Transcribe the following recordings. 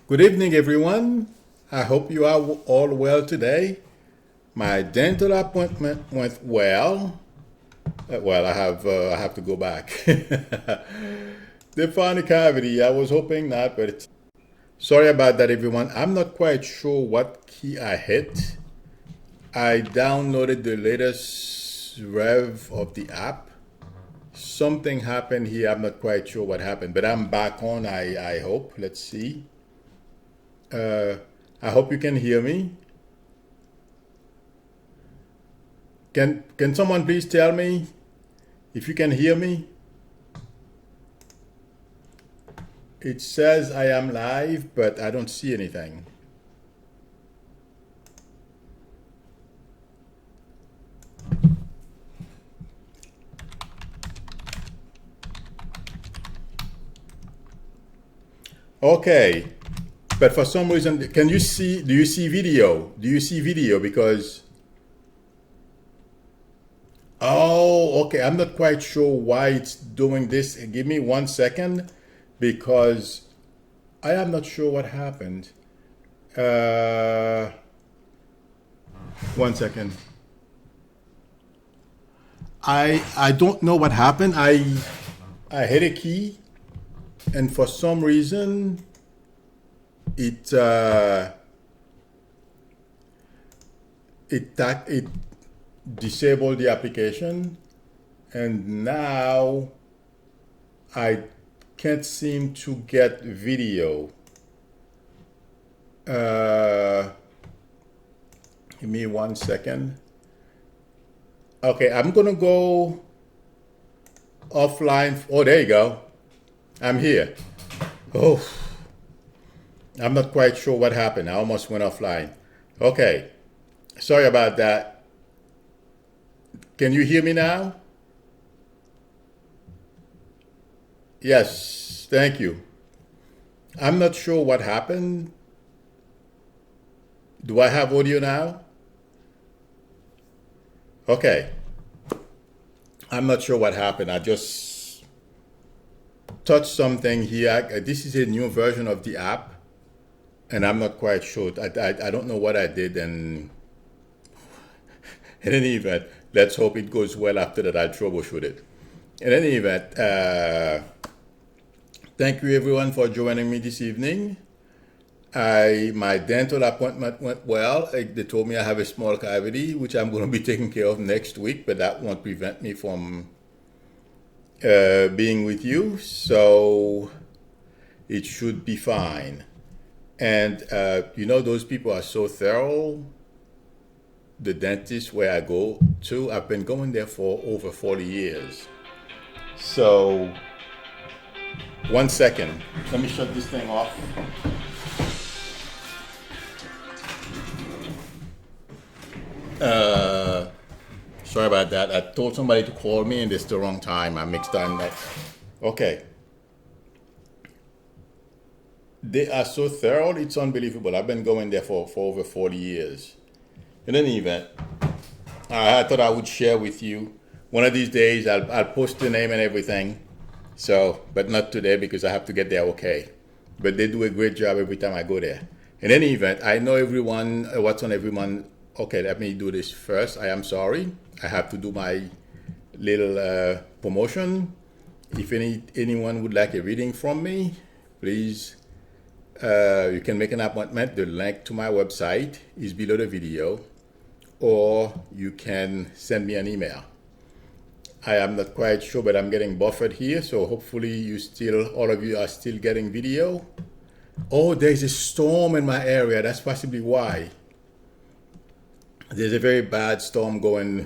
Good evening, everyone. I hope you are all well today. My dental appointment went well. I have to go back. They found a cavity. I was hoping not, but sorry about that, everyone. I'm not quite sure what key I hit. I downloaded the latest rev of the app. Something happened here. I'm not quite sure what happened, but I'm back on. I hope. Let's see. Uh, I hope you can hear me. Can someone please tell me if you can hear me? It says I am live, but I don't see anything. Okay, but for some reason, can you see? Do you see video? Do you see video? Because oh, okay, I'm not quite sure why it's doing this. Give me 1 second, because I am not sure what happened. Uh, 1 second. I don't know what happened. I hit a key, and for some reason it it disabled the application, and now I can't seem to get video. Uh, Give me 1 second. Okay, I'm gonna go offline. Oh, there you go. I'm here. Oh, I'm not quite sure what happened. I almost went offline. Okay, sorry about that. Can you hear me now? Yes, thank you. I'm not sure what happened. Do I have audio now? Okay, I'm not sure what happened. I just touched something here. This is a new version of the app, and I'm not quite sure. I don't know what I did, and in any event, let's hope it goes well after that. I'll troubleshoot it. In any event, thank you everyone for joining me this evening. My dental appointment went well. They told me I have a small cavity, which I'm going to be taking care of next week, but that won't prevent me from being with you. So it should be fine. And those people are so thorough. The dentist where I go to, I've been going there for over 40 years. So 1 second. Let me shut this thing off. Sorry about that. I told somebody to call me and it's the wrong time. I mixed on that. Okay. They are so thorough, it's unbelievable. I've been going there for over 40 years. In any event, I thought I would share with you. One of these days, I'll post the name and everything. So, but not today because I have to get there okay. But they do a great job every time I go there. In any event, I know everyone, what's on everyone. Okay, let me do this first. I am sorry. I have to do my little promotion. If anyone would like a reading from me, please, you can make an appointment. The link to my website is below the video, or you can send me an email. I am not quite sure, but I'm getting buffered here, so hopefully all of you are still getting video. Oh, there's a storm in my area. That's possibly why. There's a very bad storm going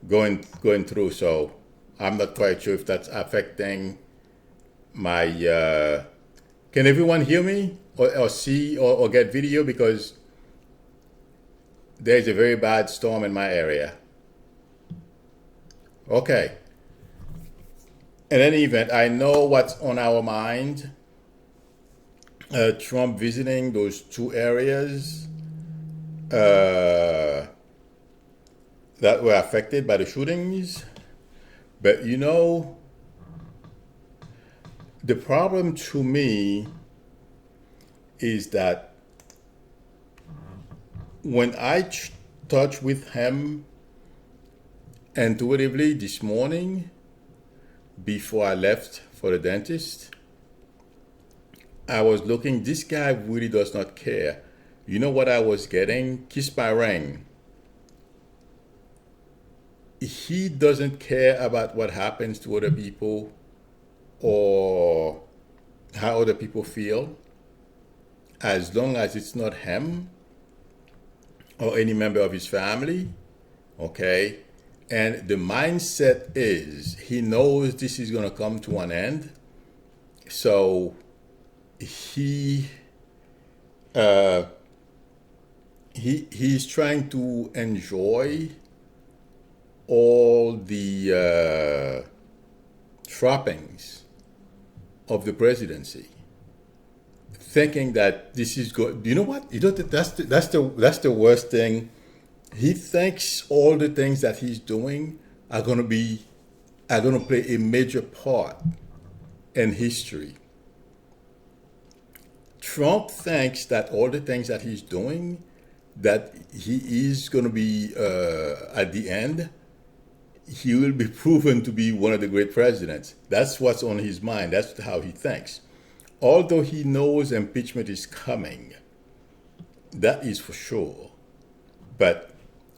through, so I'm not quite sure if that's affecting my. Can everyone hear me or see or get video? Because there's a very bad storm in my area. Okay. In any event, I know what's on our mind. Trump visiting those two areas that were affected by the shootings. But the problem to me is that when I touched with him intuitively this morning before I left for the dentist, I was looking, this guy really does not care. You know what I was getting? Kiss my ring. He doesn't care about what happens to other people or how other people feel, as long as it's not him or any member of his family, okay? And the mindset is he knows this is going to come to an end. So he's trying to enjoy all the trappings of the presidency, thinking that this is good. You know what? You know that's the worst thing. He thinks all the things that he's doing are gonna play a major part in history. Trump thinks that all the things that he's doing, that he is gonna be at the end, he will be proven to be one of the great presidents. That's what's on his mind. That's how he thinks. Although he knows impeachment is coming, that is for sure.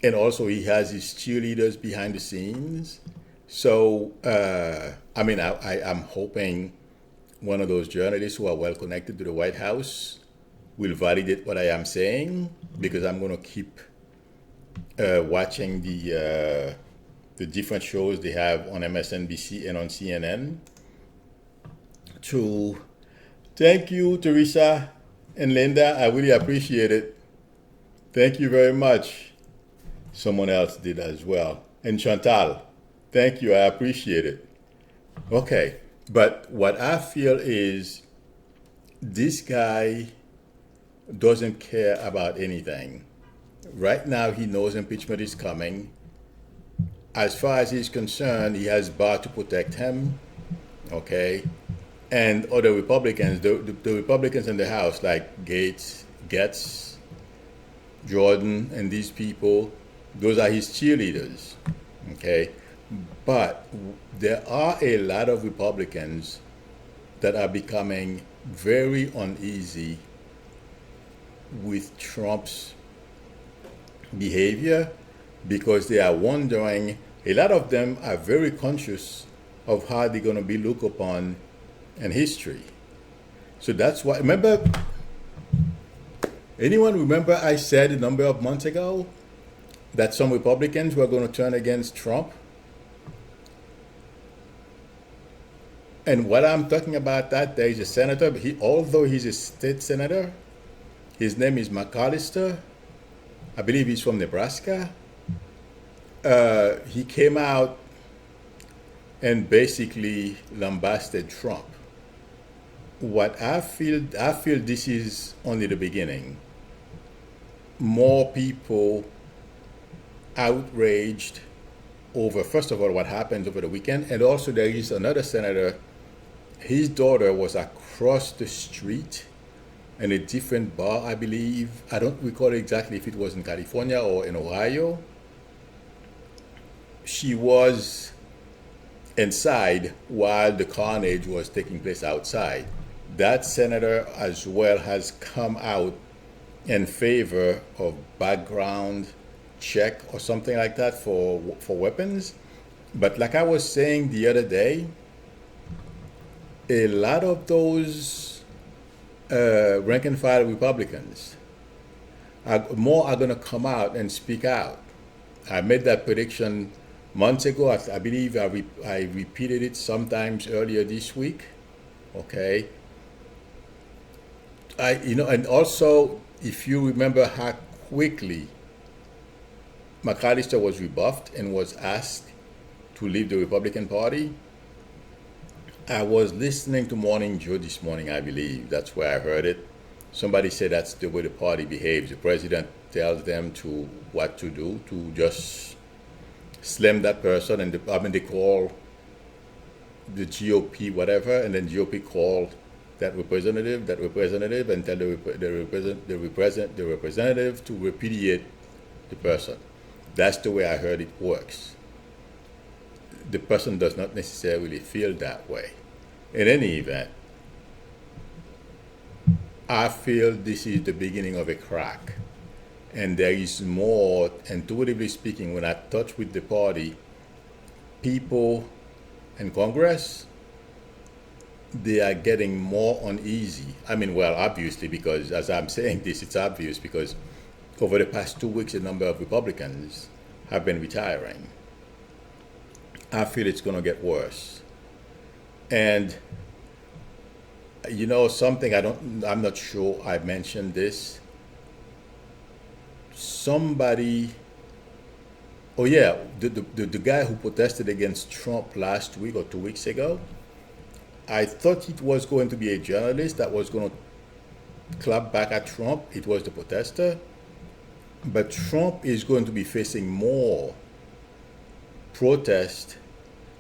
And also he has his cheerleaders behind the scenes. So, I'm hoping one of those journalists who are well connected to the White House will validate what I am saying, because I'm going to keep watching the different shows they have on MSNBC and on CNN. Thank you, Teresa and Linda. I really appreciate it. Thank you very much. Someone else did as well. And Chantal, thank you. I appreciate it. Okay. But what I feel is this guy doesn't care about anything. Right now, he knows impeachment is coming. As far as he's concerned, he has Barr to protect him, okay? And other Republicans, the Republicans in the House, like Getz, Jordan, and these people, those are his cheerleaders, okay? But there are a lot of Republicans that are becoming very uneasy with Trump's behavior, because they are wondering, a lot of them are very conscious of how they're going to be looked upon in history. So that's why, anyone remember I said a number of months ago that some Republicans were going to turn against Trump? And what I'm talking about, that there is a senator, although he's a state senator, his name is McAllister. I believe he's from Nebraska. He came out and basically lambasted Trump. What I feel this is only the beginning. More people outraged over, first of all, what happened over the weekend, and also there is another senator. His daughter was across the street in a different bar, I believe. I don't recall exactly if it was in California or in Ohio. She was inside while the carnage was taking place outside. That senator as well has come out in favor of background check or something like that for weapons. But like I was saying the other day, a lot of those rank and file Republicans are going to come out and speak out. I made that prediction months ago. I believe I repeated it sometimes earlier this week. Okay. And also, if you remember how quickly McAllister was rebuffed and was asked to leave the Republican Party, I was listening to Morning Joe this morning, I believe. That's where I heard it. Somebody said that's the way the party behaves. The president tells them what to do, to just slam that person, and they call the GOP whatever, and then GOP called that representative, and tell the representative to repudiate the person. That's the way I heard it works. The person does not necessarily feel that way. In any event, I feel this is the beginning of a crack. And there is more, intuitively speaking, when I touch with the party, people in Congress, they are getting more uneasy. I mean, well, obviously, because as I'm saying this, it's obvious because over the past 2 weeks, a number of Republicans have been retiring. I feel it's going to get worse. And you know something, I'm not sure I mentioned this. Somebody, oh yeah, the guy who protested against Trump last week or 2 weeks ago, I thought it was going to be a journalist that was going to clap back at Trump. It was the protester. But Trump is going to be facing more protest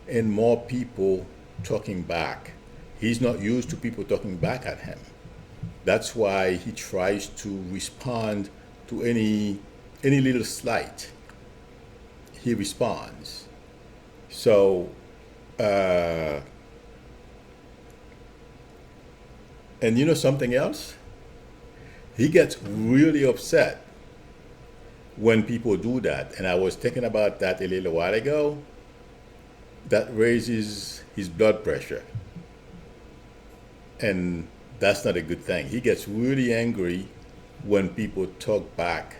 and more people talking back. He's not used to people talking back at him. That's why he tries to respond to any little slight. He responds. So, and you know something else? He gets really upset when people do that. And I was thinking about that a little while ago. That raises his blood pressure. And that's not a good thing. He gets really angry when people talk back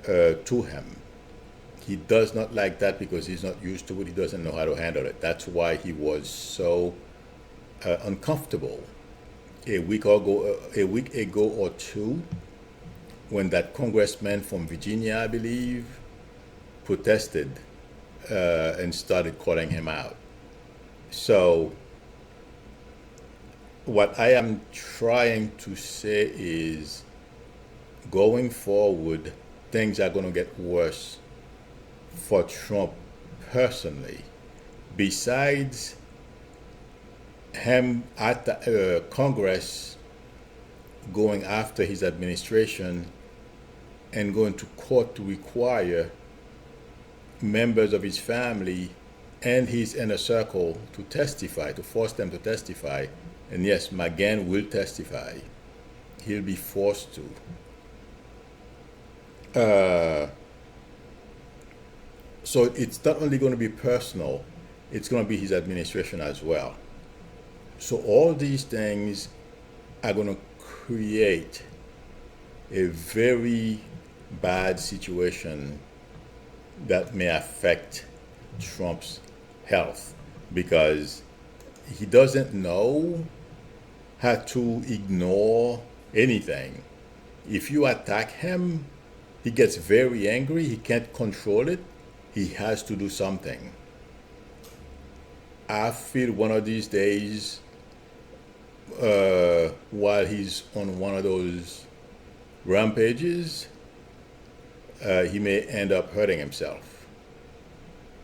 to him. He does not like that because he's not used to it. He doesn't know how to handle it. That's why he was so uncomfortable a week ago or two, when that congressman from Virginia, I believe, protested and started calling him out. So what I am trying to say is, going forward, things are going to get worse for Trump personally. Besides him at the, Congress going after his administration and going to court to require members of his family and his inner circle to testify, to force them to testify. And yes, McGahn will testify. He'll be forced to. So it's not only going to be personal, it's going to be his administration as well. So all these things are going to create a very bad situation that may affect Trump's health, because he doesn't know how to ignore anything. If you attack him, he gets very angry. He can't control it. He has to do something. I feel one of these days, while he's on one of those rampages, he may end up hurting himself.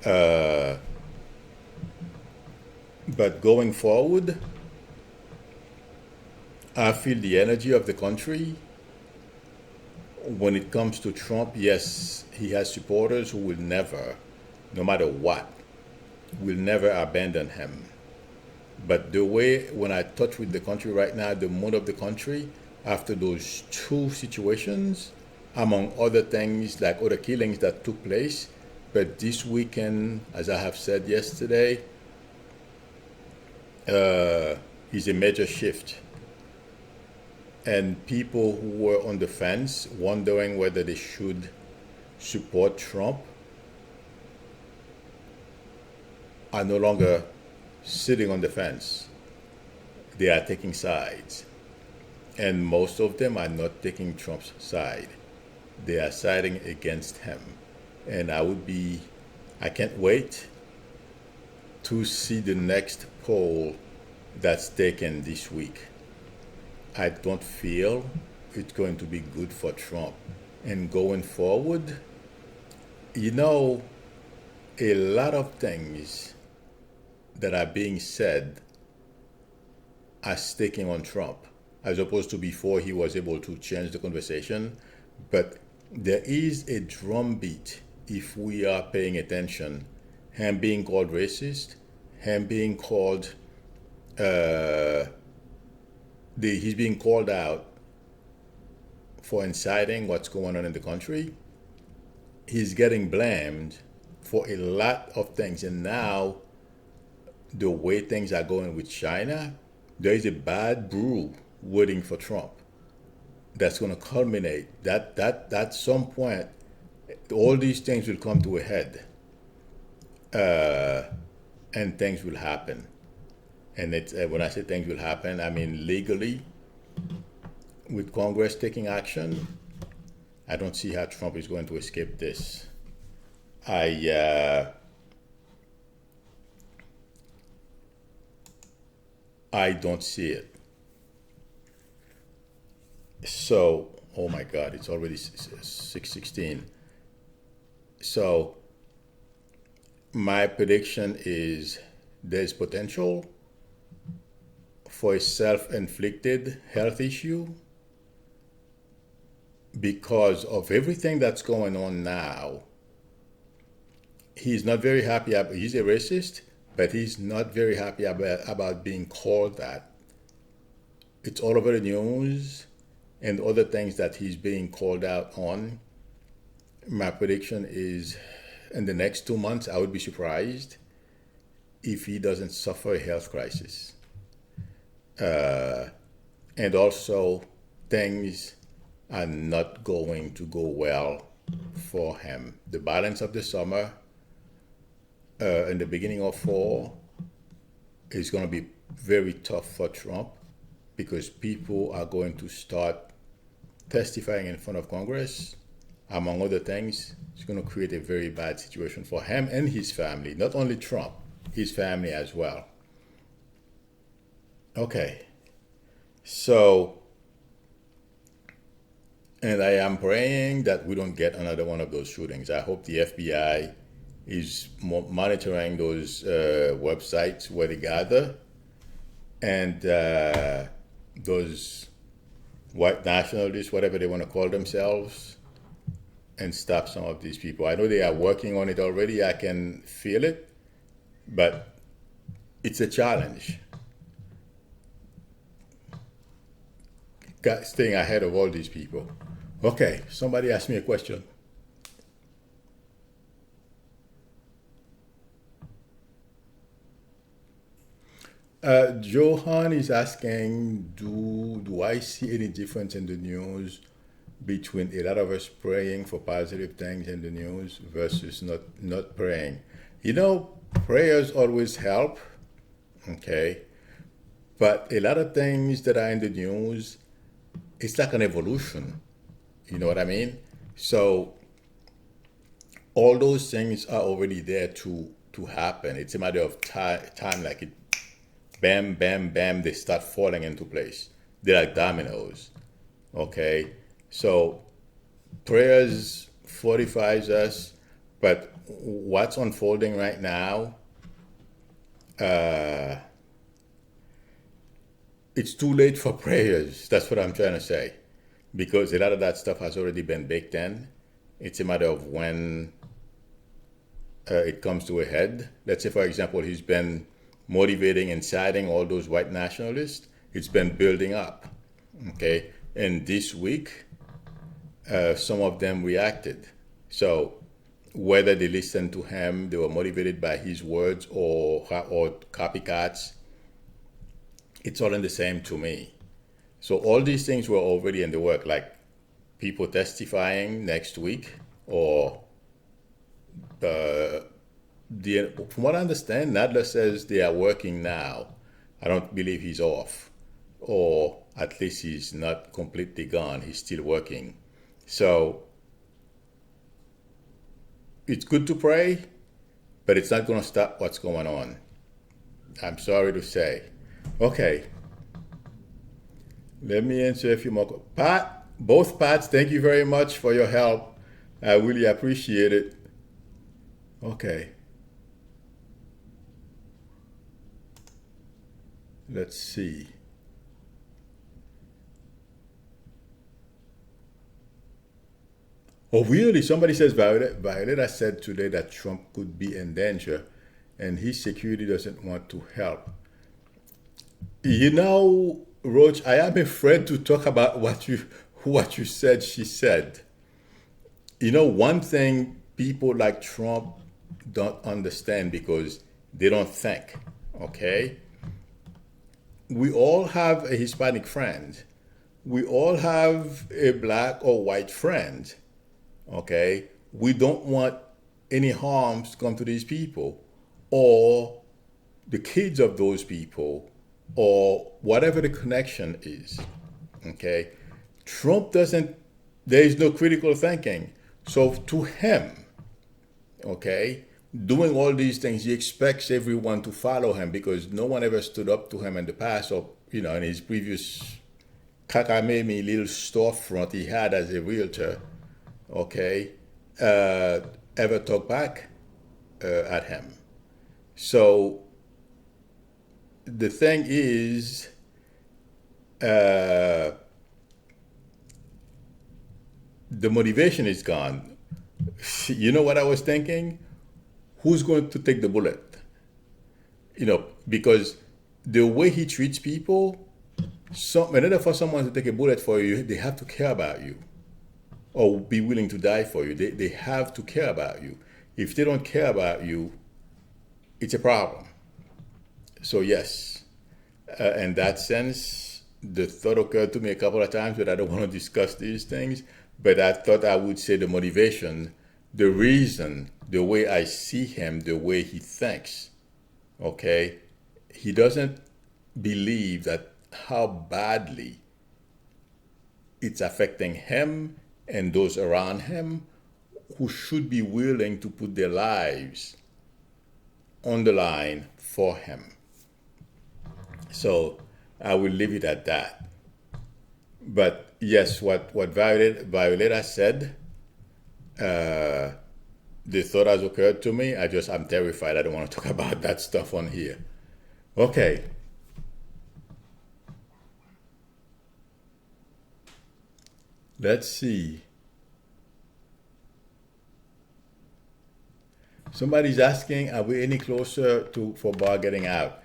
But going forward, I feel the energy of the country. When it comes to Trump, yes, he has supporters who will never, no matter what, will never abandon him. But the way, when I touch with the country right now, the mood of the country, after those two situations, among other things, like other killings that took place, but this weekend, as I have said yesterday, is a major shift. And people who were on the fence, wondering whether they should support Trump, are no longer sitting on the fence. They are taking sides. And most of them are not taking Trump's side. They are siding against him. And I can't wait to see the next poll that's taken this week. I don't feel it's going to be good for Trump. And going forward, you know, a lot of things that are being said are staking on Trump, as opposed to before he was able to change the conversation. But there is a drumbeat, if we are paying attention, him being called racist, him being called, he's being called out for inciting what's going on in the country. He's getting blamed for a lot of things. And now, the way things are going with China, there is a bad brew waiting for Trump that's going to culminate. That at some point, all these things will come to a head, and things will happen. And it's, when I say things will happen, I mean legally, with Congress taking action. I don't see how Trump is going to escape this. I don't see it. So, oh my God, it's already 6:16. So, my prediction is there's potential for a self-inflicted health issue because of everything that's going on now. He's not very happy. He's a racist, but he's not very happy about being called that. It's all over the news and other things that he's being called out on. My prediction is in the next 2 months, I would be surprised if he doesn't suffer a health crisis. And also, things are not going to go well for him. The balance of the summer in the beginning of fall is going to be very tough for Trump because people are going to start testifying in front of Congress. Among other things, it's going to create a very bad situation for him and his family. Not only Trump, his family as well. Okay. So, and I am praying that we don't get another one of those shootings. I hope the FBI is monitoring those websites where they gather, and those white nationalists, whatever they want to call themselves, and stop some of these people. I know they are working on it already. I can feel it, but it's a challenge. Staying ahead of all these people. Okay, somebody asked me a question. Johan is asking, do I see any difference in the news between a lot of us praying for positive things in the news versus not praying? You know, prayers always help, okay? But a lot of things that are in the news, it's like an evolution. You know what I mean? So all those things are already there to happen. It's a matter of time, like it, bam, bam, bam, they start falling into place. They're like dominoes. Okay? So prayers fortifies us, but what's unfolding right now, it's too late for prayers. That's what I'm trying to say. Because a lot of that stuff has already been baked in. It's a matter of when it comes to a head. Let's say, for example, he's been motivating, inciting all those white nationalists. It's been building up. Okay? And this week, some of them reacted. So whether they listened to him, they were motivated by his words or copycats, it's all in the same to me. So all these things were already in the work, like people testifying next week, or from what I understand, Nadler says they are working now. I don't believe he's off, or at least he's not completely gone. He's still working. So it's good to pray, but it's not going to stop what's going on. I'm sorry to say. Okay. Let me answer a few more. Pat, both Pats, thank you very much for your help. I really appreciate it. Okay. Let's see. Oh, really? Somebody says Violeta said today that Trump could be in danger and his security doesn't want to help. You know, Roach, I am afraid to talk about what you said she said. You know, one thing people like Trump don't understand because they don't think, okay? We all have a Hispanic friend. We all have a black or white friend, okay? We don't want any harms to come to these people or the kids of those people or whatever the connection is, okay? Trump doesn't, there is no critical thinking. So to him, okay, doing all these things, he expects everyone to follow him because no one ever stood up to him in the past or, in his previous Kakamemi little storefront he had as a realtor, okay, ever talk back at him. So the thing is, the motivation is gone. You know what I was thinking? Who's going to take the bullet? Because the way he treats people, in order for someone to take a bullet for you, they have to care about you or be willing to die for you. They have to care about you. If they don't care about you, it's a problem. So yes, in that sense, the thought occurred to me a couple of times, but I don't want to discuss these things. But I thought I would say the motivation, the reason, the way I see him, the way he thinks, okay? He doesn't believe that how badly it's affecting him and those around him who should be willing to put their lives on the line for him. So I will leave it at that. But yes, what Violeta said, the thought has occurred to me. I'm terrified. I don't want to talk about that stuff on here. Okay. Let's see. Somebody's asking, are we any closer for Barr getting out?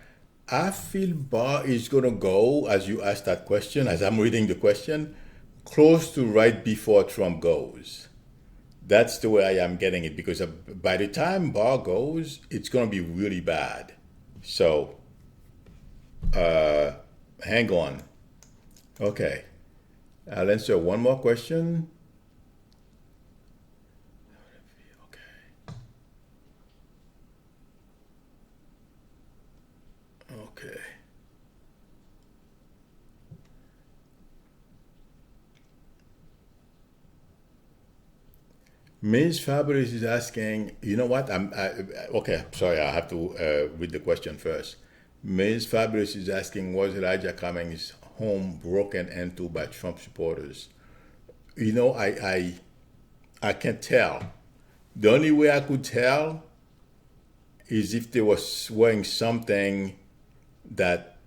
I feel Barr is going to go, as you asked that question, as I'm reading the question, close to right before Trump goes. That's the way I am getting it, because by the time Barr goes, it's going to be really bad. So, hang on. Okay. I'll answer one more question. Okay. Ms. Fabulous is asking, you know what? Okay, sorry, I have to read the question first. Ms. Fabulous is asking, was Elijah Cummings' home broken into by Trump supporters? You know, I can't tell. The only way I could tell is if they were wearing something that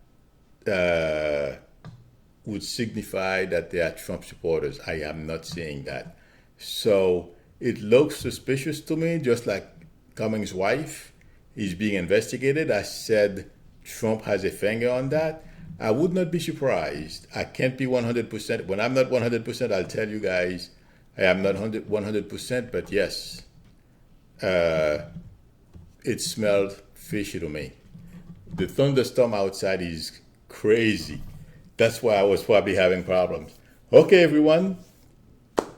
would signify that they are Trump supporters. I am not seeing that. So it looks suspicious to me, just like Cummings' wife is being investigated. I said Trump has a finger on that. I would not be surprised. I can't be 100%. When I'm not 100%, I'll tell you guys I am not 100%, but yes, it smelled fishy to me. The thunderstorm outside is crazy. That's why I was probably having problems. Okay, everyone.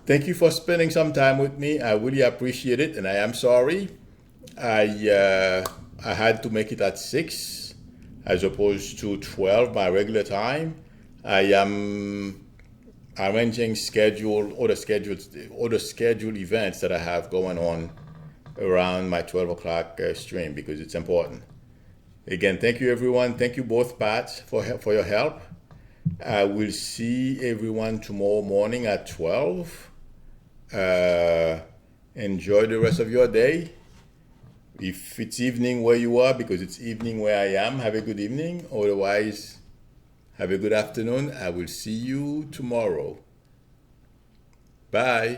Thank you for spending some time with me. I really appreciate it, and I am sorry. I had to make it at 6 as opposed to 12, my regular time. I am arranging other scheduled events that I have going on around my 12 o'clock stream because it's important. Again, thank you, everyone. Thank you both, Pat, for your help. I will see everyone tomorrow morning at 12. Enjoy the rest of your day. If it's evening where you are, because it's evening where I am, have a good evening. Otherwise, have a good afternoon. I will see you tomorrow. Bye.